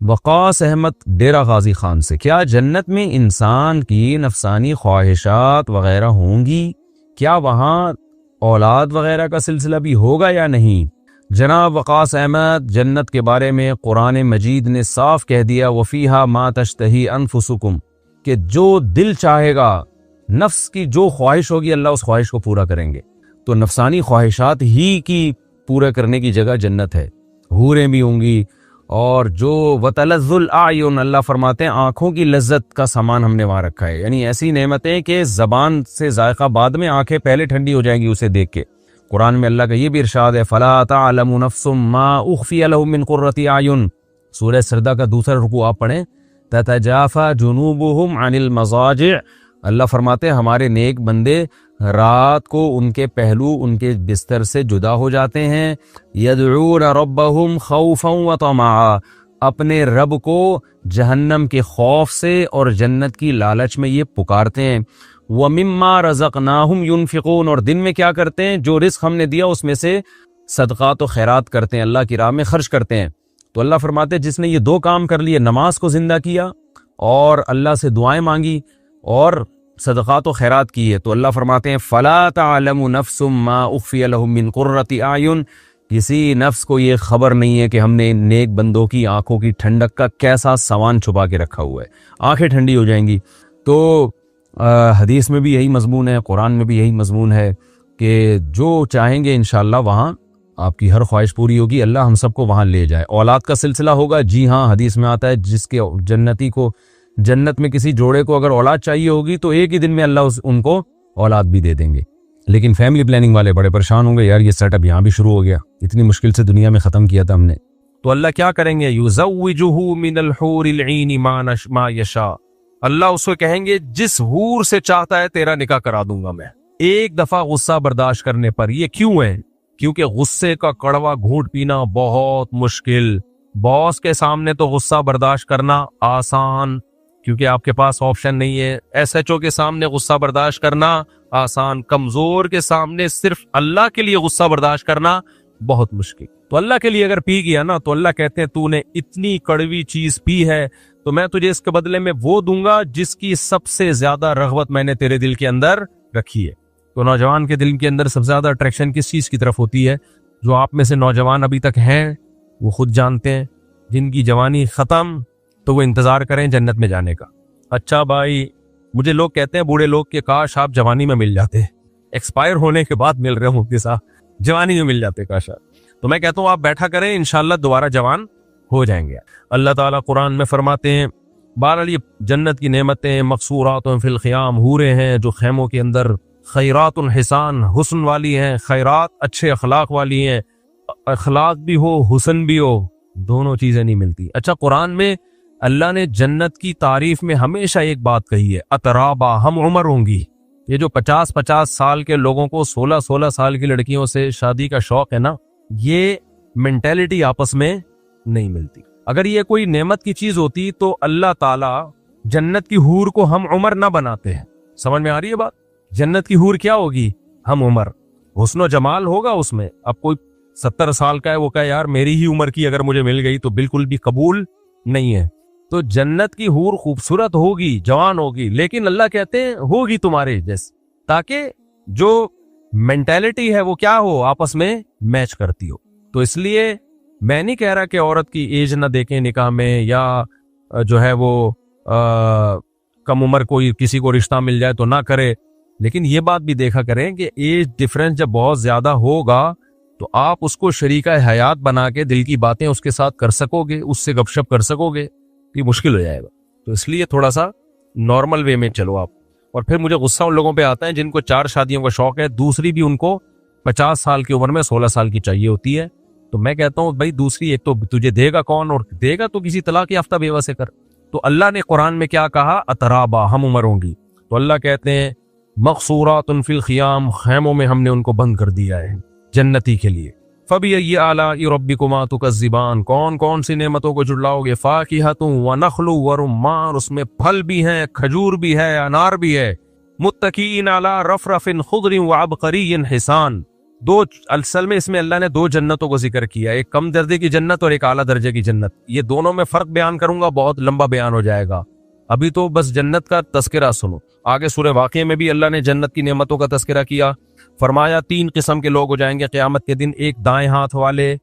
وقاص احمد ڈیرہ غازی خان سے، کیا جنت میں انسان کی نفسانی خواہشات وغیرہ ہوں گی؟ کیا وہاں اولاد وغیرہ کا سلسلہ بھی ہوگا یا نہیں؟ جناب وقاص احمد، جنت کے بارے میں قرآن مجید نے صاف کہہ دیا وَفِيهَا مَا تَشْتَهِي أَنفُسُكُمْ، کہ جو دل چاہے گا، نفس کی جو خواہش ہوگی اللہ اس خواہش کو پورا کریں گے۔ تو نفسانی خواہشات ہی کی پورا کرنے کی جگہ جنت ہے، حوریں بھی ہوں گی، اور جو وَتَلَذُّ الْأَعْيُنُ، اللہ فرماتے ہیں آنکھوں کی لذت کا سامان ہم نے وہاں رکھا ہے، یعنی ایسی نعمتیں کہ زبان سے ذائقہ بعد میں، آنکھیں پہلے ٹھنڈی ہو جائیں گی اسے دیکھ کے۔ قرآن میں اللہ کا یہ بھی ارشاد ہے فَلَا تَعْلَمُ نَفْسٌ مَّا أُخْفِيَ لَهُم مِّن قُرَّةِ أَعْيُنٍ، سورہ سجدہ کا دوسرا رکوع آپ پڑھیں، تَتَجَافَى جُنُوبُهُمْ عَنِ الْمَضَاجِعِ، اللہ فرماتے ہیں ہمارے نیک بندے رات کو ان کے پہلو ان کے بستر سے جدا ہو جاتے ہیں، يَدْعُونَ رَبَّهُمْ خَوْفًا وَطَمَعًا، اپنے رب کو جہنم کے خوف سے اور جنت کی لالچ میں یہ پکارتے ہیں۔ وَمِمَّا رَزَقْنَاهُمْ يُنْفِقُونَ، اور دن میں کیا کرتے ہیں؟ جو رزق ہم نے دیا اس میں سے صدقات و خیرات کرتے ہیں، اللہ کی راہ میں خرچ کرتے ہیں۔ تو اللہ فرماتے ہیں جس نے یہ دو کام کر لیے، نماز کو زندہ کیا اور اللہ سے دعائیں مانگی اور صدقات و خیرات کی ہے، تو اللہ فرماتے ہیں فَلَا تَعْلَمُ نَفْسٌ مَّا أُخْفِيَ لَهُم مِّن قُرَّةِ أَعْيُنٍ، کسی نفس کو یہ خبر نہیں ہے کہ ہم نے نیک بندوں کی آنکھوں کی ٹھنڈک کا کیسا سامان چھپا کے رکھا ہوا ہے، آنکھیں ٹھنڈی ہو جائیں گی۔ تو حدیث میں بھی یہی مضمون ہے، قرآن میں بھی یہی مضمون ہے کہ جو چاہیں گے انشاءاللہ وہاں آپ کی ہر خواہش پوری ہوگی، اللہ ہم سب کو وہاں لے جائے۔ اولاد کا سلسلہ ہوگا، جی ہاں، حدیث میں آتا ہے جس کے جنتی کو جنت میں کسی جوڑے کو اگر اولاد چاہیے ہوگی تو ایک ہی دن میں اللہ ان کو اولاد بھی دے دیں گے۔ لیکن فیملی پلاننگ والے بڑے پریشان ہوں گے، یار یہ سیٹ اپ یہاں بھی شروع ہو گیا، اتنی مشکل سے دنیا میں ختم کیا تھا ہم نے۔ تو اللہ کیا کریں گے؟ یُزَوِّجُهُ مِنَ الْحُورِ الْعِينِ مَا يَشَاءُ، اللہ اس کو کہیں گے جس حور سے چاہتا ہے تیرا نکاح کرا دوں گا میں۔ ایک دفعہ غصہ برداشت کرنے پر، یہ کیوں ہے؟ کیونکہ غصے کا کڑوا گھونٹ پینا بہت مشکل، باس کے سامنے تو غصہ برداشت کرنا آسان کیونکہ آپ کے پاس آپشن نہیں ہے، ایس ایچ او کے سامنے غصہ برداشت کرنا آسان، کمزور کے سامنے صرف اللہ کے لیے غصہ برداشت کرنا بہت مشکل۔ تو اللہ کے لیے اگر پی گیا نا تو اللہ کہتے ہیں تو نے اتنی کڑوی چیز پی ہے تو میں تجھے اس کے بدلے میں وہ دوں گا جس کی سب سے زیادہ رغبت میں نے تیرے دل کے اندر رکھی ہے۔ تو نوجوان کے دل کے اندر سب سے زیادہ اٹریکشن کس چیز کی طرف ہوتی ہے؟ جو آپ میں سے نوجوان ابھی تک ہیں وہ خود جانتے ہیں، جن کی جوانی ختم تو وہ انتظار کریں جنت میں جانے کا۔ اچھا بھائی، مجھے لوگ کہتے ہیں بوڑھے لوگ کہ کاش آپ جوانی میں مل جاتے، ایکسپائر ہونے کے بعد مل رہے ہوں مفتی صاحب، جوانی میں مل جاتے کاش آپ۔ تو میں کہتا ہوں آپ بیٹھا کریں، انشاءاللہ دوبارہ جوان ہو جائیں گے۔ اللہ تعالیٰ قرآن میں فرماتے ہیں، بہرحال یہ جنت کی نعمتیں مقصورات فی الخیام، حوریں ہیں جو خیموں کے اندر، خیرات حسان، حسن والی ہیں، خیرات اچھے اخلاق والی ہیں، اخلاق بھی ہو حسن بھی ہو، دونوں چیزیں نہیں ملتی۔ اچھا، قرآن میں اللہ نے جنت کی تعریف میں ہمیشہ ایک بات کہی ہے، اترابا، ہم عمر ہوں گی۔ یہ جو 50 سال کے لوگوں کو 16 سال کی لڑکیوں سے شادی کا شوق ہے نا، یہ مینٹیلٹی آپس میں نہیں ملتی۔ اگر یہ کوئی نعمت کی چیز ہوتی تو اللہ تعالیٰ جنت کی حور کو ہم عمر نہ بناتے ہیں۔ سمجھ میں آ رہی ہے بات؟ جنت کی حور کیا ہوگی؟ ہم عمر، حسن و جمال ہوگا اس میں۔ اب کوئی 70 سال کا ہے وہ کہے یار میری ہی عمر کی اگر مجھے مل گئی تو بالکل بھی قبول نہیں ہے۔ تو جنت کی حور خوبصورت ہوگی، جوان ہوگی، لیکن اللہ کہتے ہیں ہوگی تمہارے جیسے، تاکہ جو مینٹیلٹی ہے وہ کیا ہو، آپس میں میچ کرتی ہو۔ تو اس لیے میں نہیں کہہ رہا کہ عورت کی ایج نہ دیکھیں نکاح میں، یا جو ہے وہ کم عمر کوئی کسی کو رشتہ مل جائے تو نہ کرے، لیکن یہ بات بھی دیکھا کریں کہ ایج ڈفرنس جب بہت زیادہ ہوگا تو آپ اس کو شریکہ حیات بنا کے دل کی باتیں اس کے ساتھ کر سکو گے، اس سے گپ شپ کر سکو گے، یہ مشکل ہو جائے گا۔ تو اس لیے تھوڑا سا نارمل وے میں چلو آپ۔ اور پھر مجھے غصہ ان لوگوں پہ آتا ہے جن کو 4 شادیوں کا شوق ہے، دوسری بھی ان کو 50 سال کی عمر میں 16 سال کی چاہیے ہوتی ہے۔ تو میں کہتا ہوں بھائی دوسری ایک تو تجھے دے گا کون، اور دے گا تو کسی طلاق یافتہ بیوہ سے کر۔ تو اللہ نے قرآن میں کیا کہا؟ اترابا، ہم عمر ہوں گی۔ تو اللہ کہتے ہیں مقصورات فی الخیام، خیموں میں ہم نے ان کو بند کر دیا ہے جنتی کے لیے۔ فَبِأَيِّ آلَاءِ رَبِّكُمَا تُكَذِّبَانِ، کون کون سی نعمتوں کو جھٹلاؤ گے؟ فَاكِهَةٌ وَنَخْلٌ وَرُمَّانٌ، اس میں پھل بھی ہیں، کھجور بھی ہے، انار بھی ہے۔ مُتَّكِئِينَ عَلَىٰ رَفْرَفٍ خُضْرٍ وَعَبْقَرِيٍّ حِسَانٍ، دو اصل میں اس میں اللہ نے دو جنتوں کو ذکر کیا، ایک کم درجے کی جنت اور ایک اعلیٰ درجے کی جنت. یہ دونوں میں فرق بیان کروں گا، بہت لمبا بیان ہو جائے گا. ابھی تو بس جنت کا تذکرہ سنو. آگے سورہ واقعہ میں بھی اللہ نے جنت کی نعمتوں کا تذکرہ کیا. فرمایا 3 قسم کے لوگ ہو جائیں گے قیامت کے دن، ایک دائیں ہاتھ والے،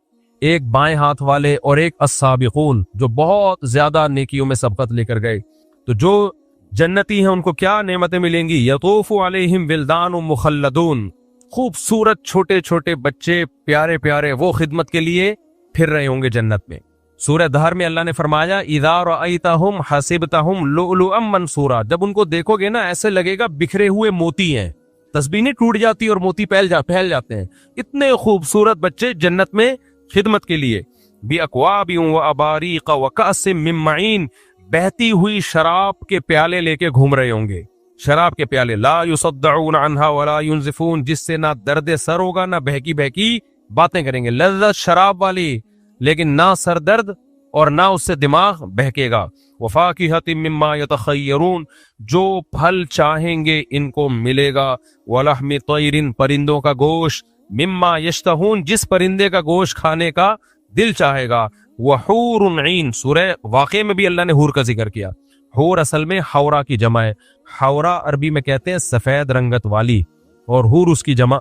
ایک بائیں ہاتھ والے، اور ایک السابقون جو بہت زیادہ نیکیوں میں سبقت لے کر گئے. تو جو جنتی ہیں ان کو کیا نعمتیں ملیں گی؟ یطوف علیہم ولدان مخلدون، خوبصورت چھوٹے چھوٹے بچے پیارے پیارے، وہ خدمت کے لیے پھر رہے ہوں گے جنت میں. سورہ دہر میں اللہ نے فرمایا اذا رأیتہم حسبتہم لؤلؤا منثورا، جب ان کو دیکھو گے نا ایسے لگے گا بکھرے ہوئے موتی ہیں، تسبیح نہیں ٹوٹ جاتی اور موتی پھیل جاتے ہیں. اتنے خوبصورت بچے جنت میں خدمت کے لیے. باکواب واباریق وکأس من معین، بہتی ہوئی شراب کے پیالے لے کے گھوم رہے ہوں گے. شراب کے پیالے، لا یصدعون عنہا ولا ینزفون، جس سے نہ درد سر ہوگا نہ بہکی بہکی باتیں کریں گے. لذت شراب والی، لیکن نہ سر درد اور نہ اس سے دماغ بہکے گا. وفاکہۃ مما یتخیرون، جو پھل چاہیں گے ان کو ملے گا. ولحم طیر، پرندوں کا گوشت. مما یشتہون، جس پرندے کا گوشت کھانے کا دل چاہے گا. وحور عین، سورہ واقعہ میں بھی اللہ نے حور کا ذکر کیا. حور اصل میں حورا کی جمع ہے. حورا عربی میں کہتے ہیں سفید رنگت والی، اور حور اس کی جمع.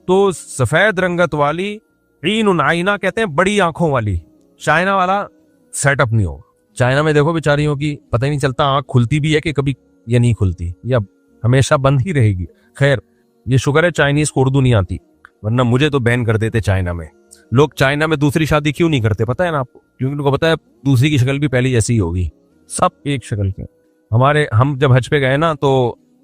تو سفید رنگت والی، عین عینہ کہتے ہیں بڑی آنکھوں والی. چائنا والا سیٹ اپ نہیں ہو. چائنا میں دیکھو بیچاریوں کی پتہ ہی نہیں چلتا آنکھ کھلتی بھی ہے کہ کبھی یہ نہیں کھلتی، یا ہمیشہ بند ہی رہے گی. خیر یہ شکر ہے چائنیز کو اردو نہیں آتی، ورنہ مجھے تو بین کر دیتے چائنا میں. لوگ چائنا میں دوسری شادی کیوں نہیں کرتے پتہ ہے نا آپ کو؟ کیونکہ ان کو پتہ ہے دوسری کی شکل بھی پہلی جیسی ہی ہوگی، سب ایک شکل کے. ہم جب حج پہ گئے نا تو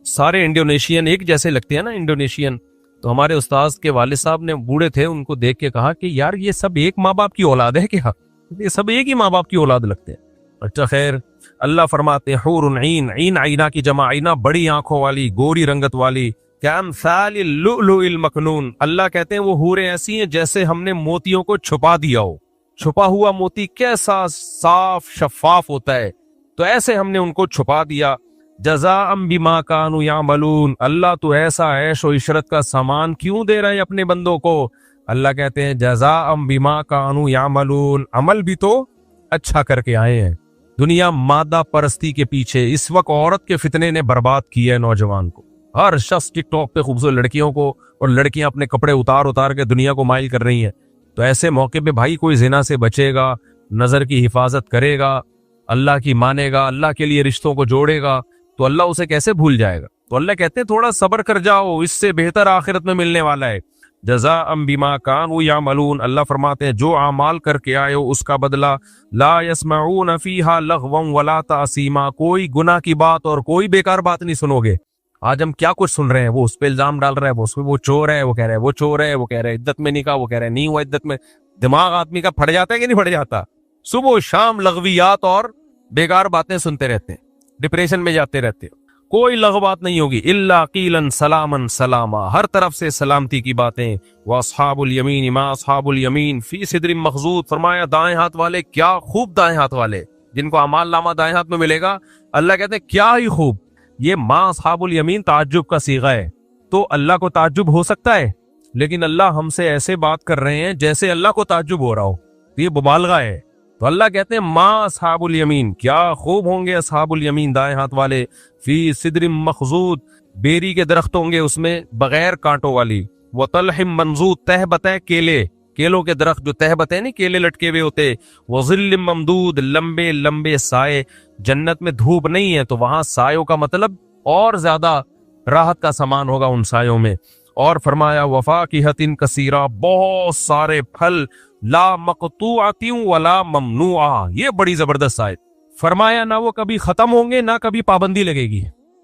سارے انڈونیشین ایک جیسے لگتے ہیں نا انڈونیشین. تو ہمارے استاذ کے والد صاحب نے بوڑھے تھے، ان کو دیکھ کے کہا کہ یار یہ سب ایک ماں باپ کی اولاد ہے کیا؟ یہ سب ایک ہی ماں باپ کی اولاد لگتے ہیں. اچھا خیر، اللہ فرماتے ہیں حور عین، عین عینہ کی جمع، عینہ بڑی آنکھوں والی، گوری رنگت والی. کامثال اللؤلؤ المکنون، اللہ کہتے ہیں وہ حوریں ایسی ہیں جیسے ہم نے موتیوں کو چھپا دیا ہو. چھپا ہوا موتی کیسا صاف شفاف ہوتا ہے، تو ایسے ہم نے ان کو چھپا دیا. جزاء بما کانوا یعملون، اللہ تو ایسا عیش و عشرت کا سامان کیوں دے رہے ہیں اپنے بندوں کو؟ اللہ کہتے ہیں جزاء بما کانوا یعملون، عمل بھی تو اچھا کر کے آئے ہیں. دنیا مادہ پرستی کے پیچھے، اس وقت عورت کے فتنے نے برباد کیا ہے نوجوان کو. ہر شخص ٹک ٹاک پہ خوبصورت لڑکیوں کو، اور لڑکیاں اپنے کپڑے اتار کے دنیا کو مائل کر رہی ہیں. تو ایسے موقع پہ بھائی کوئی زنا سے بچے گا، نظر کی حفاظت کرے گا، اللہ کی مانے گا، اللہ کے لیے رشتوں کو جوڑے گا، تو اللہ اسے کیسے بھول جائے گا؟ تو اللہ کہتے ہیں تھوڑا صبر کر جاؤ، اس سے بہتر آخرت میں ملنے والا ہے. جزاء بما کانوا یعملون، اللہ فرماتے ہیں جو اعمال کر کے آئے ہو اس کا بدلہ. لا یسمعون فیہا لغوا ولا تأثیما، کوئی گناہ کی بات اور کوئی بیکار بات نہیں سنو گے. آج ہم کیا کچھ سن رہے ہیں، وہ اس پہ الزام ڈال رہا ہے، وہ چور ہے، وہ کہہ رہے ہیں وہ چور ہے، وہ کہہ رہے ہیں عدت میں نکاح، وہ کہہ رہے ہیں نہیں ہوا عدت میں. دماغ آدمی کا پھٹ جاتا ہے کہ نہیں پھٹ جاتا؟ صبح و شام لغویات اور بیکار باتیں سنتے رہتے ہیں، ڈپریشن میں جاتے رہتے ہیں. کوئی لغو بات نہیں ہوگی. الا قیلا سلاما سلاما، ہر طرف سے سلامتی کی باتیں. واصحاب الیمین ما اصحاب الیمین فی صدر مخضود، فرمایا دائیں ہاتھ والے کیا خوب، دائیں ہاتھ والے جن کو اعمال نامہ دائیں ہاتھ میں ملے گا. اللہ کہتے ہیں کیا ہی خوب. یہ ما اصحاب الیمین تعجب کا صیغہ ہے، تو اللہ کو تعجب ہو سکتا ہے، لیکن اللہ ہم سے ایسے بات کر رہے ہیں جیسے اللہ کو تعجب ہو رہا ہو، تو یہ مبالغہ ہے. تو اللہ کہتے ہیں ما اصحاب الیمین، کیا خوب ہوں گے اصحاب الیمین دائیں ہاتھ والے. فی صدر مخضود، بیری کے درخت ہوں گے اس میں بغیر کانٹوں والی. وطلح منضود، تہ بتہ کیلے، کیلوں کے درخت جو تہ بتہ نہیں کیلے لٹکے ہوئے ہوتے. وظل ممدود، لمبے لمبے سائے. جنت میں دھوپ نہیں ہے تو وہاں سایوں کا مطلب اور زیادہ راحت کا سامان ہوگا ان سایوں میں. اور فرمایا وفاکہۃ کثیرہ، بہت سارے پھل. لا مقطوعۃ ولا ممنوعہ، یہ بڑی زبردست آیت. فرمایا نہ وہ کبھی ختم ہوں گے نہ کبھی پابندی لگے گی.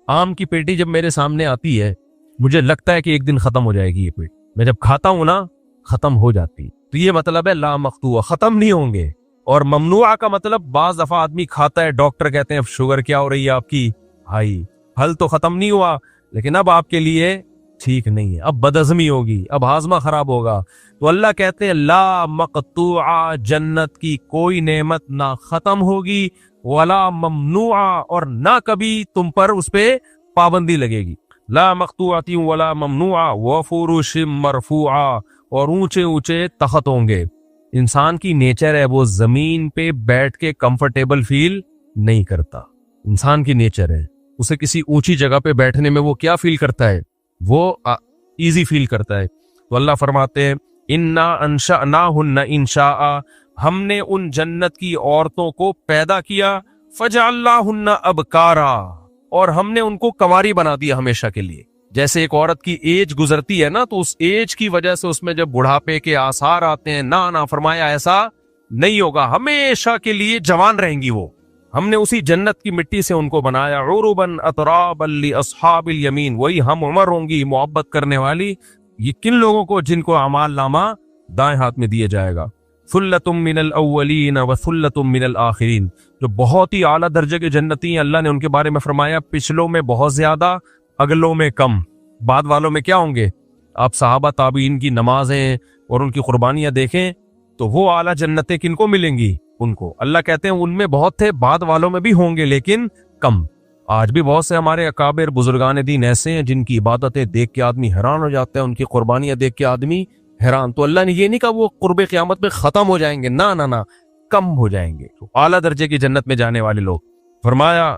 آم کی پیٹی جب میرے سامنے آتی ہے مجھے لگتا ہے کہ ایک دن ختم ہو جائے گی یہ پیٹی، میں جب کھاتا ہوں نا ختم ہو جاتی. تو یہ مطلب ہے لا مقطوع، ختم نہیں ہوں گے. اور ممنوعہ کا مطلب بعض دفعہ آدمی کھاتا ہے، ڈاکٹر کہتے ہیں اب شوگر کیا ہو رہی ہے آپ کی، بھائی پھل تو ختم نہیں ہوا لیکن اب آپ کے لیے ٹھیک نہیں ہے، اب بدہضمی ہوگی، اب ہاضمہ خراب ہوگا. تو اللہ کہتے ہیں لا مقطوعہ، جنت کی کوئی نعمت نہ ختم ہوگی، ولا ممنوعہ، اور نہ کبھی تم پر اس پہ پابندی لگے گی. لا مقطوعۃ ولا ممنوعہ. وفرش مرفوعہ، اور اونچے اونچے تخت ہوں گے. انسان کی نیچر ہے وہ زمین پہ بیٹھ کے کمفرٹیبل فیل نہیں کرتا. انسان کی نیچر ہے اسے کسی اونچی جگہ پہ بیٹھنے میں وہ کیا فیل کرتا ہے, وہ ایزی فیل کرتا ہے. تو اللہ فرماتے ہیں انا انشأناہن انشاء, ہم نے ان جنت کی عورتوں کو پیدا کیا, فجعلناہن ابکارا, اور ہم نے ان کو کنواری بنا دیا ہمیشہ کے لیے. جیسے ایک عورت کی ایج گزرتی ہے نا, تو اس ایج کی وجہ سے اس میں جب بڑھاپے کے آثار آتے ہیں, نہ فرمایا ایسا نہیں ہوگا, ہمیشہ کے لیے جوان رہیں گی وہ. ہم نے اسی جنت کی مٹی سے ان کو بنایا, عرباً اترابا لاصحاب الیمین, وہی ہم عمر ہوں گی محبت کرنے والی. یہ کن لوگوں کو, جن کو اعمال نامہ دائیں ہاتھ میں دیا جائے گا. ثلۃ من الاولین وثلۃ من الاخرین, جو بہت ہی اعلیٰ درجے کے جنتی ہیں. اللہ نے ان کے بارے میں فرمایا پچھلوں میں بہت زیادہ, اگلوں میں کم. بعد والوں میں کیا ہوں گے؟ آپ صحابہ تابعین کی نمازیں اور ان کی قربانیاں دیکھیں تو وہ اعلیٰ جنتیں کن کو ملیں گی؟ ان کو. اللہ کہتے ہیں ان میں بہت تھے, بعد والوں میں بھی ہوں گے لیکن کم. آج بھی بہت سے ہمارے اکابر بزرگان دین ایسے ہیں جن کی عبادتیں دیکھ کے آدمی حیران ہو جاتا ہے, ان کی قربانیاں دیکھ کے آدمی حیران. تو اللہ نے یہ نہیں کہا وہ قرب قیامت میں ختم ہو جائیں گے, نہ کم ہو جائیں گے. اعلیٰ درجے کی جنت میں جانے والے لوگ. فرمایا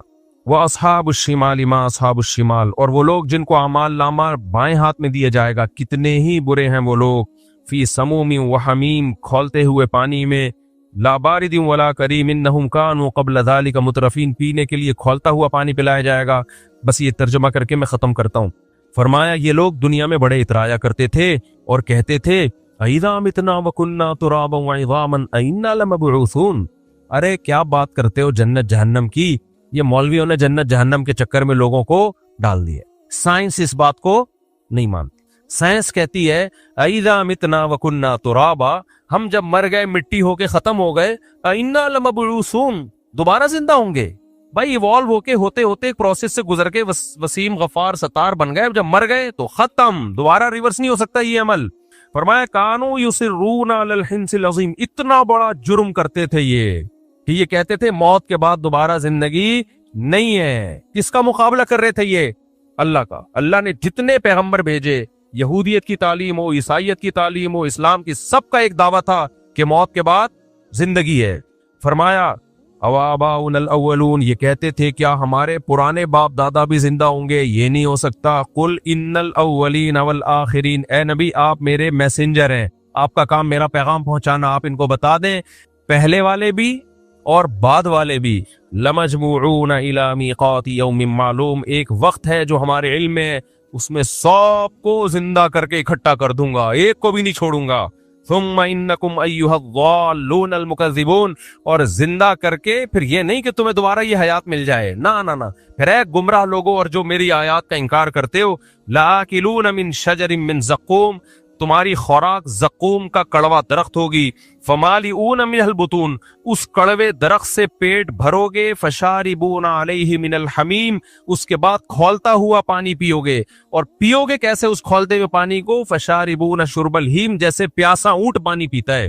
وَأَصْحَابُ الشِّمَالِ مَا أَصْحَابُ الشِّمَالِ, اور وہ لوگ جن کو اعمال نامہ بائیں ہاتھ میں دیا جائے گا, کتنے ہی برے ہیں وہ لوگ. فی سموم وحمیم, کھولتے ہوئے پانی میں, لا بارد ولا کریم انہم کانوا قبل ذلک مترفین, پینے کے لیے کھولتا ہوا پانی پلایا جائے گا. بس یہ ترجمہ کر کے میں ختم کرتا ہوں. فرمایا یہ لوگ دنیا میں بڑے اترایا کرتے تھے اور کہتے تھے اذا متنا وکنا ترابا وعظاما انا لمبعوثون. ارے کیا بات کرتے ہو جنت جہنم کی, یہ مولویوں نے جنت جہنم کے چکر میں لوگوں کو ڈال دیا. سائنس اس بات کو نہیں مانتی. سائنس کہتی ہے اذا متنا وکنا ترابا, ہم جب مر گئے مٹی ہو کے ختم ہو گئے, انا لمبعوثون, دوبارہ زندہ ہوں گے. بھائی ایوالو ہو کے ہوتے ہوتے ایک پروسیس سے گزر کے وسیم غفار ستار بن گئے, جب مر گئے تو ختم, دوبارہ ریورس نہیں ہو سکتا یہ عمل. فرمایا کانوا یصرون علی الحنث العظیم, اتنا بڑا جرم کرتے تھے یہ کہ یہ کہتے تھے موت کے بعد دوبارہ زندگی نہیں ہے. کس کا مقابلہ کر رہے تھے یہ؟ اللہ کا. اللہ نے جتنے پیغمبر بھیجے, یہودیت کی تعلیم ہو, عیسائیت کی تعلیم ہو, اسلام کی, سب کا ایک دعویٰ تھا کہ موت کے بعد زندگی ہے. فرمایا اواباؤنا الاولون, یہ کہتے تھے کیا ہمارے پرانے باپ دادا بھی زندہ ہوں گے؟ یہ نہیں ہو سکتا. قل ان الاولین والآخرین, اے نبی آپ میرے میسنجر ہیں, آپ کا کام میرا پیغام پہنچانا, آپ ان کو بتا دیں پہلے والے بھی اور بعد والے بھی. لمجموعون الی میقات یوم معلوم, ایک وقت ہے جو ہمارے علم میں, اس میں سب کو زندہ کر کے اکٹھا کر دوں گا, ایک کو بھی نہیں چھوڑوں گا. ثم انکم ایھا الضالون المکذبون, اور زندہ کر کے پھر یہ نہیں کہ تمہیں دوبارہ یہ حیات مل جائے, نہ پھر اے گمراہ لوگو اور جو میری آیات کا انکار کرتے ہو, لاکلون من شجر من زقوم, تمہاری خوراک زقوم کا کڑوا درخت ہوگی. فمالئون منہ البطون, اس کڑوے درخت سے پیٹ بھرو گے. فشاربون علیہ من الحمیم, اس کے بعد کھولتا ہوا پانی پیو گے. اور پیو گے کیسے اس کھولتے ہوئے پانی کو؟ فشاربون شرب الہیم, جیسے پیاسا اونٹ پانی پیتا ہے.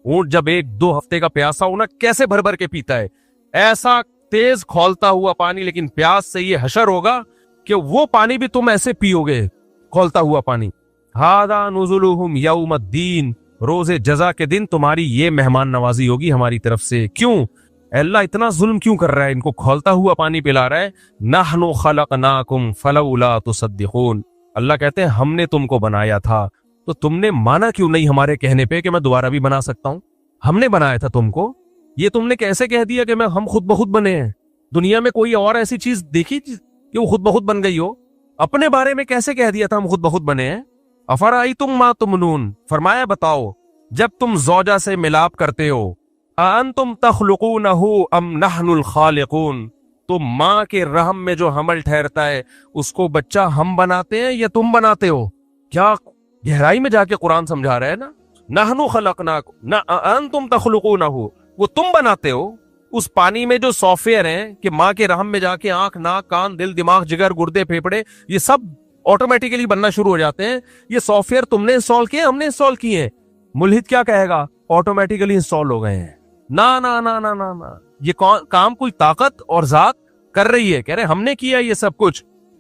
اونٹ جب 1-2 ہفتے کا پیاسا ہونا کیسے بھر بھر کے پیتا ہے, ایسا تیز کھولتا ہوا پانی. لیکن پیاس سے یہ حشر ہوگا کہ وہ پانی بھی تم ایسے پیو گے, کھولتا ہوا پانی. ھذا نزلہم یوم الدین, روز جزا کے دن تمہاری یہ مہمان نوازی ہوگی ہماری طرف سے. کیوں اللہ اتنا ظلم کیوں کر رہا ہے, ان کو کھولتا ہوا پانی پلا رہا ہے؟ نحن خلقناکم فلولا تصدقون, اللہ کہتے ہیں ہم نے تم کو بنایا تھا تو تم نے مانا کیوں نہیں ہمارے کہنے پہ کہ میں دوبارہ بھی بنا سکتا ہوں. ہم نے بنایا تھا تم کو, یہ تم نے کیسے کہہ دیا کہ ہم خود بخود بنے ہیں؟ دنیا میں کوئی اور ایسی چیز دیکھی کہ وہ خود بخود بن گئی ہو؟ اپنے بارے میں کیسے کہہ دیا تھا ہم خود بخود بنے ہیں؟ افرأیتم ما تمنون, فرمایا بتاؤ جب تم زوجہ سے ملاپ کرتے ہو, انتم تخلقونہ ام نحن الخالقون, تو ماں کے رحم میں جو حمل ٹھہرتا ہے اس کو بچہ ہم بناتے ہیں یا تم بناتے ہو؟ کیا گہرائی میں جا کے قرآن سمجھا رہا ہے نا. نحن خلقناکم, انتم تخلقونہ, وہ تم بناتے ہو. اس پانی میں جو سافٹ ویئر ہیں کہ ماں کے رحم میں جا کے آنکھ, ناک, کان, دل, دماغ, جگر, گردے, پھیپھڑے, یہ سب آٹومیٹیکلی بننا شروع ہو جاتے ہیں. یہ سافٹ ویئر تم نے انسٹال کیے, ہم نے انسٹال کیے ہیں. ملحد کیا کہے گا؟ آٹومیٹیکلی انسٹال ہو گئے ہیں. نہ یہ کام کوئی طاقت اور ذات کر رہی ہے. کہہ رہے ہم نے کیا یہ سب کچھ.